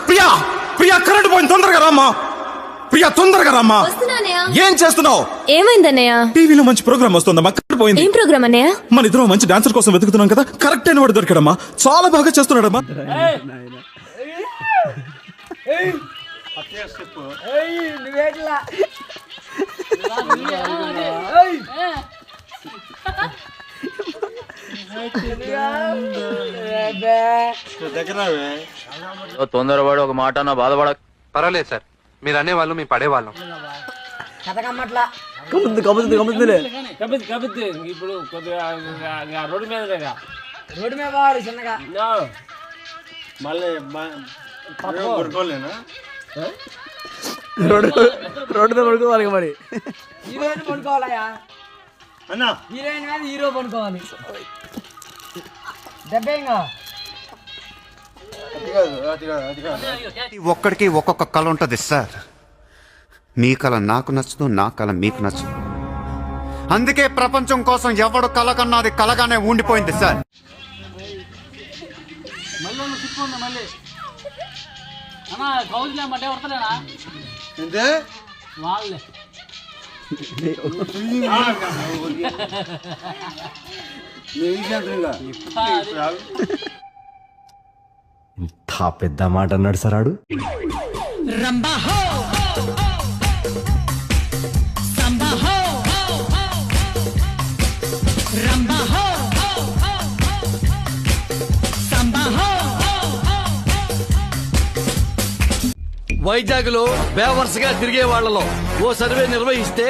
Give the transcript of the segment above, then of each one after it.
Priya Priya current పోయింది, తొందరగా రామ్మా. ప్రియా తొందరగా రామ్మా. ఏం చేస్తున్నావు? ఏమైందన్నయ్య? టీవీలో మంచి ప్రోగ్రామ్ వస్తుందమ్మా, కరెంట్ పోయింది. ఏం ప్రోగ్రామ్ అన్నయ్య? మన ఇద్దరం మంచి డాన్సర్ కోసం వెతుకుతున్నాం కదా, కరెక్ట్ అయిన వాడు దొరికాడమ్మా. చాలా బాగా చేస్తున్నాడమ్మా. తొందరపడి ఒక మాట నా బాధపడ. పర్వాలేదు సార్, మీరు అనేవాళ్ళు మేము పడేవాళ్ళం. ఇప్పుడు కొద్దిగా రోడ్డు మీద చిన్నగా మళ్ళీ రోడ్డు మీద పడుకోవాలి మరి. హీరోయిన్ పడుకోవాలయా అన్నా, హీరోయిన్ మీద హీరో పడుకోవాలి. దెబ్బేంగా ఒక్కడికి ఒక్కొక్క కళ ఉంటుంది సార్. మీ కళ నాకు నచ్చదు, నా కళ మీకు నచ్చదు. అందుకే ప్రపంచం కోసం ఎవడు కళ కన్నా అది కలగానే ఉండిపోయింది సార్. ఇంత పెద్ద మాట అన్నాడు సార్ ఆడు. వైజాగ్ లో బేవర్స్గా తిరిగే వాళ్లలో ఓ సర్వే నిర్వహిస్తే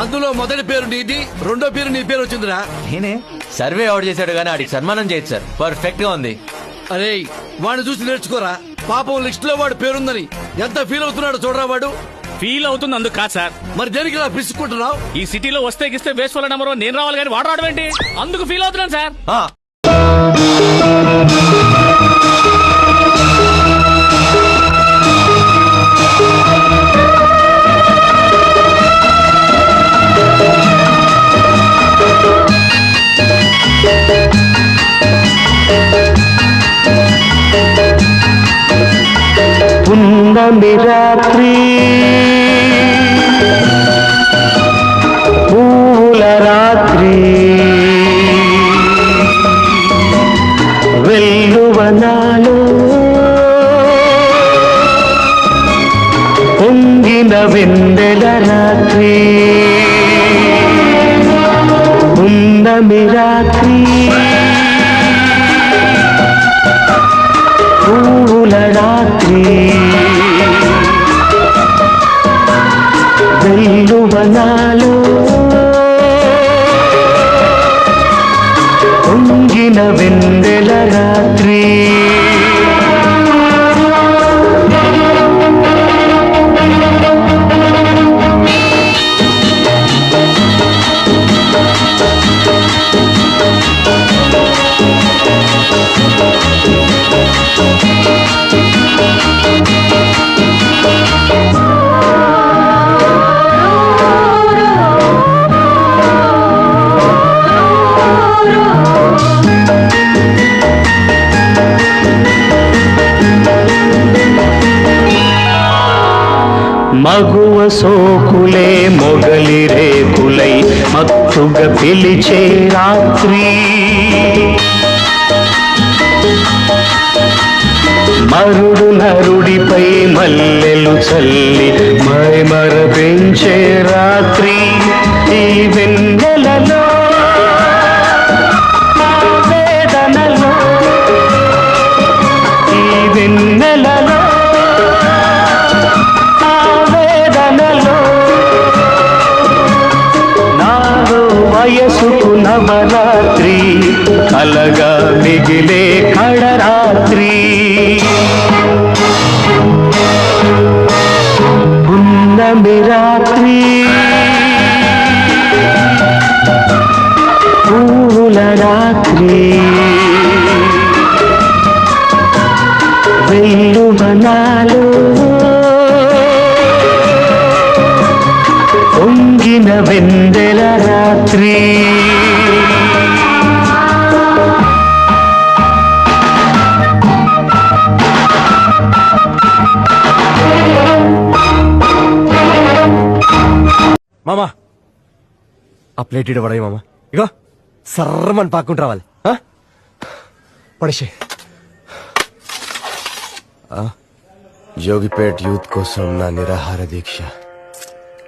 అందులో మొదటి పేరు నీది, రెండో పేరు నీ పేరు వచ్చిందిరా. నేనే సర్వే అవుట్ చేశాడు కానీ ఆడికి సన్మానం చేయొచ్చు సార్, పర్ఫెక్ట్ గా ఉంది. అరే వాడిని చూసి నేర్చుకోరా. పాపం లిస్ట్ లో వాడు పేరుందని ఎంత ఫీల్ అవుతున్నాడో చూడరా. వాడు ఫీల్ అవుతుంది అందుకు కాదు సార్. మరి దేనికి ఇలా పిసుకుంటున్నావు? ఈ సిటీలో వస్తే గిస్తే వేస్ట్ వాళ్ళ నెంబర్ నేను రావాలి కానీ వాడు రావడం ఏంటి? అందుకు ఫీల్ అవుతున్నాను సార్. పున్నమి రాత్రి పూల రాత్రి వెల్లువనాలు పొంగిన వెన్నెల రాత్రి. పున్నమి రాత్రి పూల రాత్రి వెల్లువనాలు పొంగిన వెన్నెల రాత్రి. మగువ సోకులే మొగలి రేకులై మత్తుగా పిలిచే రాత్రి. మరుడు నరుడిపై మల్లెలు చల్లి మైమర పెంచే రాత్రి. ఈ వెన్నెలలో వేదనలో, ఈ వెన్నెలలో వయసుకు నవరాత్రి కలగా మిగిలే కడరాత్రి. పున్నమి రాత్రి పూల రాత్రి వెల్లువనాలు పొంగిన వెన్నెల రాత్రి. ప్లేట్ ఇడ పడేయి మామ ఇగో సర్రమని పాక్కుంటూ రావాలి పడిషే జోగిపేట్ యూత్ కోసం నా నిరాహార దీక్ష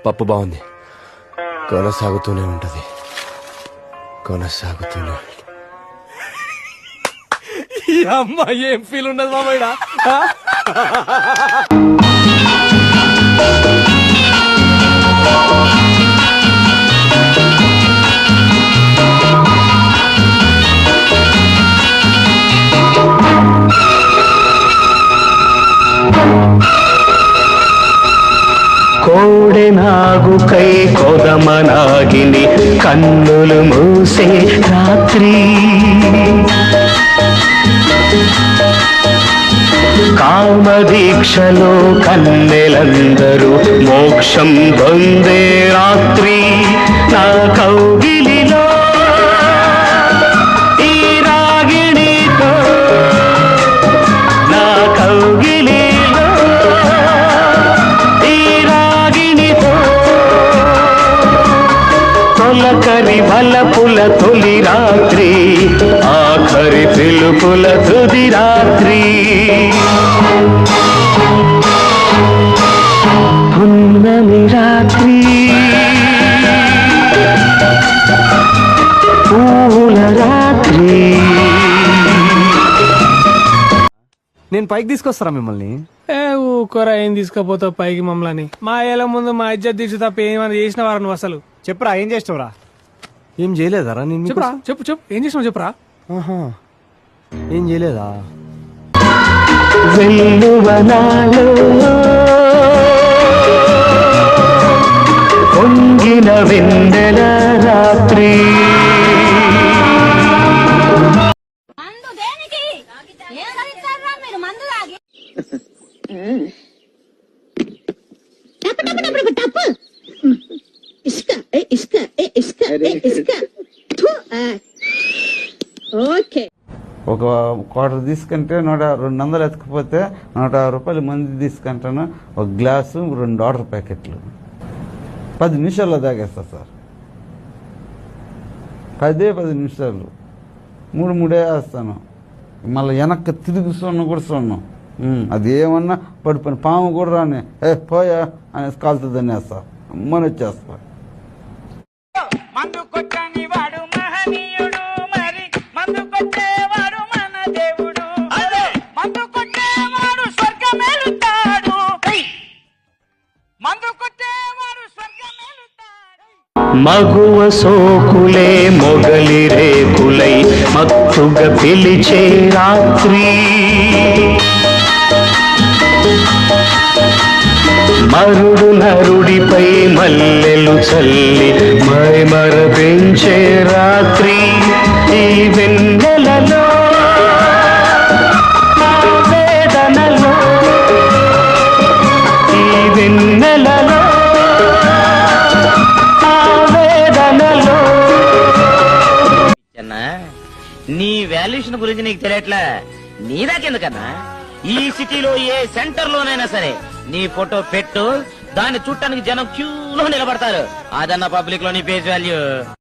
పప్పు బాగుంది కొనసాగుతూనే ఉంటది కొనసాగుతూనే ఈ అమ్మాయి ఏం ఫీల్ ఉండదు మామయ్య కోడెనాగుకై కొదమనాగిని కన్నులు మూసే రాత్రి కామదీక్షలో కన్నెలందరూ మోక్షం పొందే రాత్రి నా కౌగిలిలో ఈ రాగిణితో నా కౌగిలిలో ఈ రాగిణితో తొలకరి వలపుల తొలి రాత్రి ఆఖరి పిలుపుల తుది రాత్రి పున్నమి రాత్రి పూల రాత్రి నేను పైకి తీసుకొస్తారా మిమ్మల్ని ఏ ఊకోరా ఏం తీసుకపోతావు పైకి మమ్మల్ని మా ఏళ్ళ ముందు మా ఇజ్జత్ తీసి తప్ప ఏమైనా చేసిన వారు నువ్వు అసలు చెప్పురా ఏం చేస్తావురా ఏం చేయలేదారా నేను మీకు? చెప్పురా చెప్పు ఏం చేసినావు చెప్పురా ఆహా. ఏం చేయలేదా వెల్లువనాలో పొంగిన వెన్నెల రాత్రి మందు దేనికి ఏం తాగిస్తారా మీరు మందు తాగి టప్పు ఇసుక ఇసుక ఇసుక ఇసుక ఓకే ఒక క్వార్టర్ తీసుకుంటే 200 ఎత్తుకపోతే 150 రూపాయలు మంది తీసుకుంటాను ఒక గ్లాసు 2 ఆర్డర్ ప్యాకెట్లు 10 నిమిషాల్లో తాగేస్తా సార్ 10 నిమిషాలు 3 వేస్తాను మళ్ళీ వెనక్కి తిరిగి కూడా చూడను అది ఏమన్నా పడిపోయిన పాము కూడా రాని పోయా అనేసి కాలుతుందని వేస్తా అమ్మని వచ్చేస్తా మందు కొట్టని వాడు మహనీయుడు మరి మందు కొట్టేవాడు మన దేవుడు మందు కొట్టేవాడు స్వర్గమేలుతాడు మందు కొట్టేవాడు స్వర్గమేలుతాడు మగువ సోకులే మొగలి రేకులై మత్తుగా పిలిచే రాత్రి మరుడు నరుడిపై మల్లెలు చల్లి మైమరపించే రాత్రి ఈ వెన్నెలలో నా వేదనలో ఈ వెన్నెలలో నా వేదనలో నీ వాల్యుయేషన్ గురించి నీకు తెలియట్లే నీ దాకెందుకన్నా ఈ సిటీలో ఏ సెంటర్ లోనైనా సరే నీ ఫోటో పెట్టు దాన్ని చూడటానికి జనం క్యూలో నిలబడతారు అదన్న పబ్లిక్ లో నీ ఫేస్ వాల్యూ